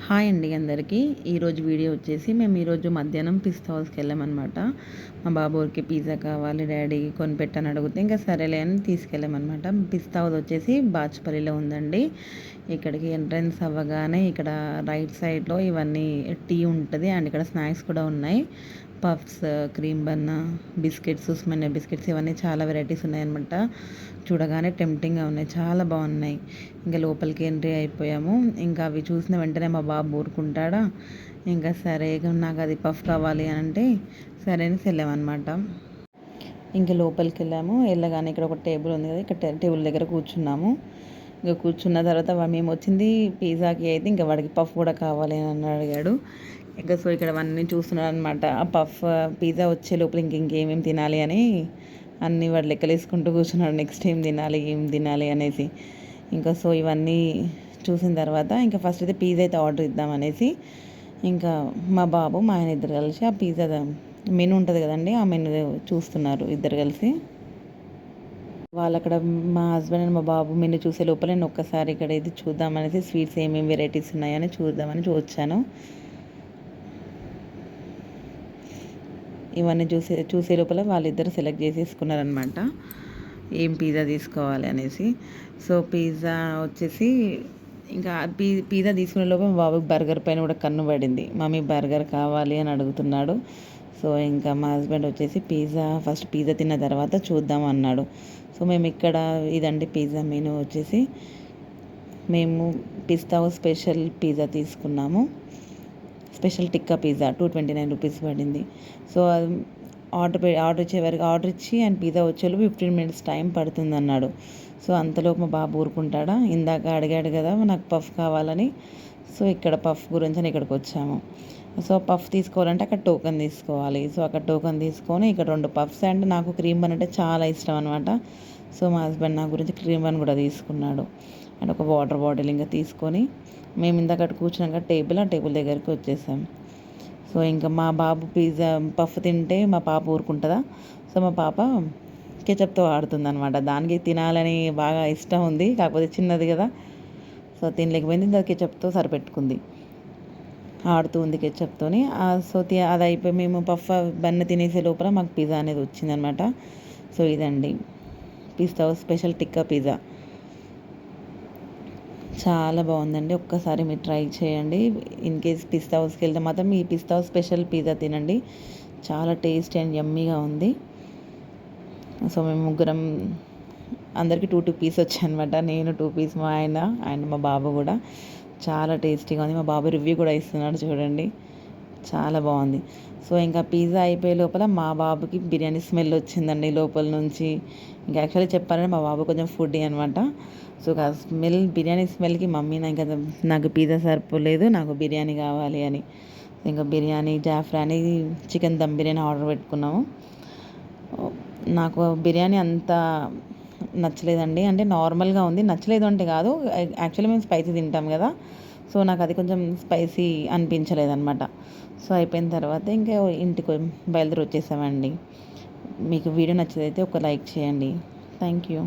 Hi అండి అందరికీ. ఈరోజు వీడియో వచ్చేసి మేము ఈరోజు మధ్యాహ్నం పిస్తా హౌస్కి వెళ్ళామన్నమాట. మా బాబుకి పిజ్జా కావాలి డాడీ కొనిపెట్టని అడిగితే ఇంకా సరేలే అని తీసుకెళ్ళామన్నమాట. పిస్తా హౌస్ వచ్చేసి బాచ్పల్లిలో ఉందండి. ఇక్కడికి ఎంట్రన్స్ అవ్వగానే ఇక్కడ రైట్ సైడ్లో ఇవన్నీ టీ ఉంటుంది అండ్ ఇక్కడ స్నాక్స్ కూడా ఉన్నాయి. Puffs, cream bun, biscuits, Osmania biscuits ఇవన్నీ చాలా వెరైటీస్ ఉన్నాయన్నమాట. చూడగానే టెంప్టింగ్గా ఉన్నాయి, చాలా బాగున్నాయి. ఇంకా లోపలికి ఎంట్రీ అయిపోయాము. ఇంకా అవి చూసిన వెంటనే మా బాబు ఊరుకుంటాడా, ఇంకా సరే నాకు అది పఫ్ కావాలి అని అంటే సరే అని వెళ్ళామన్నమాట. ఇంకా లోపలికి వెళ్ళగానే ఇక్కడ ఒక టేబుల్ ఉంది కదా, ఇక్కడ టేబుల్ దగ్గర కూర్చున్నాము. ఇంకా కూర్చున్న తర్వాత మేము వచ్చింది పిజ్జాకి అయితే ఇంకా వాడికి పఫ్ కూడా కావాలి అని అడిగాడు. ఇంకా సో ఇక్కడ అవన్నీ చూస్తున్నాడు అనమాట. ఆ పఫ్ పిజ్జా వచ్చే లోపల ఇంకేమేమి తినాలి అని అన్నీ వాడు లెక్కలేసుకుంటూ కూర్చున్నాడు. నెక్స్ట్ ఏం తినాలి అనేసి. ఇంకా సో ఇవన్నీ చూసిన తర్వాత ఇంకా ఫస్ట్ అయితే పిజ్జా అయితే ఆర్డర్ ఇద్దామనేసి ఇంకా మా బాబు మా ఆయన ఇద్దరు కలిసి ఆ పిజ్జా మెనూ ఉంటుంది కదండి, ఆ మెనూ చూస్తున్నారు ఇద్దరు కలిసి. వాళ్ళు అక్కడ మా హస్బెండ్ అండ్ మా బాబు మెనూ చూసే లోపల నేను ఒక్కసారి ఇక్కడ ఇది చూద్దామనేసి స్వీట్స్ ఏమేమి వెరైటీస్ ఉన్నాయని చూద్దామని వచ్చాను. ఇవన్నీ చూసే లోపల వాళ్ళిద్దరు సెలెక్ట్ చేసేసుకున్నారనమాట ఏం పిజ్జా తీసుకోవాలి అనేసి. సో పిజ్జా వచ్చేసి ఇంకా పిజ్జా తీసుకునే లోపల మా బాబుకి బర్గర్ పైన కూడా కన్ను పడింది. మమ్మీ బర్గర్ కావాలి అని అడుగుతున్నాడు. సో ఇంకా మా హస్బెండ్ వచ్చేసి ఫస్ట్ పిజ్జా తిన్న తర్వాత చూద్దాం అన్నాడు. సో మేము ఇక్కడ ఇదండి పిజ్జా మెనూ వచ్చేసి మేము పిస్తా స్పెషల్ పిజ్జా తీసుకున్నాము. స్పెషల్ టిక్కా పిజ్జా 229 రూపీస్ పడింది. సో ఆర్డర్ ఇచ్చే వరకు ఆర్డర్ ఇచ్చి అండ్ పిజ్జా వచ్చేలోపు 15 మినిట్స్ టైం పడుతుంది అన్నాడు. సో అంతలోపు మా బాబు ఊరుకుంటాడా, ఇందాక అడిగాడు కదా నాకు పఫ్ కావాలని. సో ఇక్కడ పఫ్ గురించి అని ఇక్కడికి వచ్చాము. సో పఫ్ తీసుకోవాలంటే అక్కడ టోకెన్ తీసుకోవాలి. సో అక్కడ టోకెన్ తీసుకొని ఇక్కడ 2 పఫ్స్ అండ్ నాకు క్రీమ్ బన్ అంటే చాలా ఇష్టం అనమాట. సో మా హస్బెండ్ నా గురించి క్రీమ్ బన్ కూడా తీసుకున్నాడు అండ్ ఒక వాటర్ బాటిల్ ఇంకా తీసుకొని మేము ఇందాక కూర్చున్నాక ఆ టేబుల్ దగ్గరికి వచ్చేసాం. సో ఇంకా మా బాబు పిజ్జా పఫ్ తింటే మా పాప ఊరుకుంటుందా. సో మా పాప కెచప్తో ఆడుతుంది అనమాట. దానికి తినాలని బాగా ఇష్టం ఉంది, కాకపోతే చిన్నది కదా, సో తినలేకపోయింది. ఇంకా కెచప్తో సరిపెట్టుకుంది, ఆడుతూ ఉంది కెచప్తోని. సో అది అయిపోయి మేము పఫ్ బన్ తినేసే లోపల మాకు పిజ్జా అనేది వచ్చిందనమాట. సో ఇదండి పిస్తా స్పెషల్ టిక్కా పిజ్జా. చాలా బాగుందండి, ఒక్కసారి మీరు ట్రై చేయండి. ఇన్ కేస్ పిస్తా హౌస్కి వెళ్తే మాత్రం ఈ పిస్తా హౌస్ స్పెషల్ పిజ్జా తినండి, చాలా టేస్టీ అండ్ యమ్మీగా ఉంది. సో మేము ముగ్గురం అందరికీ 2 పీస్ వచ్చాయన్నమాట. నేను 2 పీస్, మా ఆయన అండ్ మా బాబు కూడా. చాలా టేస్టీగా ఉంది. మా బాబు రివ్యూ కూడా ఇస్తున్నాడు చూడండి, చాలా బాగుంది. సో ఇంకా పిజ్జా అయిపోయే లోపల మా బాబుకి బిర్యానీ స్మెల్ వచ్చిందండి లోపల నుంచి. ఇంకా యాక్చువల్లీ చెప్పాలంటే మా బాబు కొంచెం ఫుడ్డీ అనమాట. సో బిర్యానీ స్మెల్కి మమ్మీ నాకు పిజ్జా సరిపోలేదు, నాకు బిర్యానీ కావాలి అని. ఇంకా బిర్యానీ జాఫ్రానీ చికెన్ దమ్ బిర్యానీ ఆర్డర్ పెట్టుకున్నాము. నాకు బిర్యానీ అంత నచ్చలేదండి, అంటే నార్మల్గా ఉంది. నచ్చలేదు అంటే కాదు, యాక్చువల్లీ మేము స్పైసీ తింటాం కదా, సో నాకు అది కొంచెం స్పైసీ అనిపించలేదన్నమాట. సో అయిపోయిన తర్వాత ఇంకా ఇంటికి బయలుదేరి వచ్చేసామండి. మీకు వీడియో నచ్చితే ఒక లైక్ చేయండి. Thank you.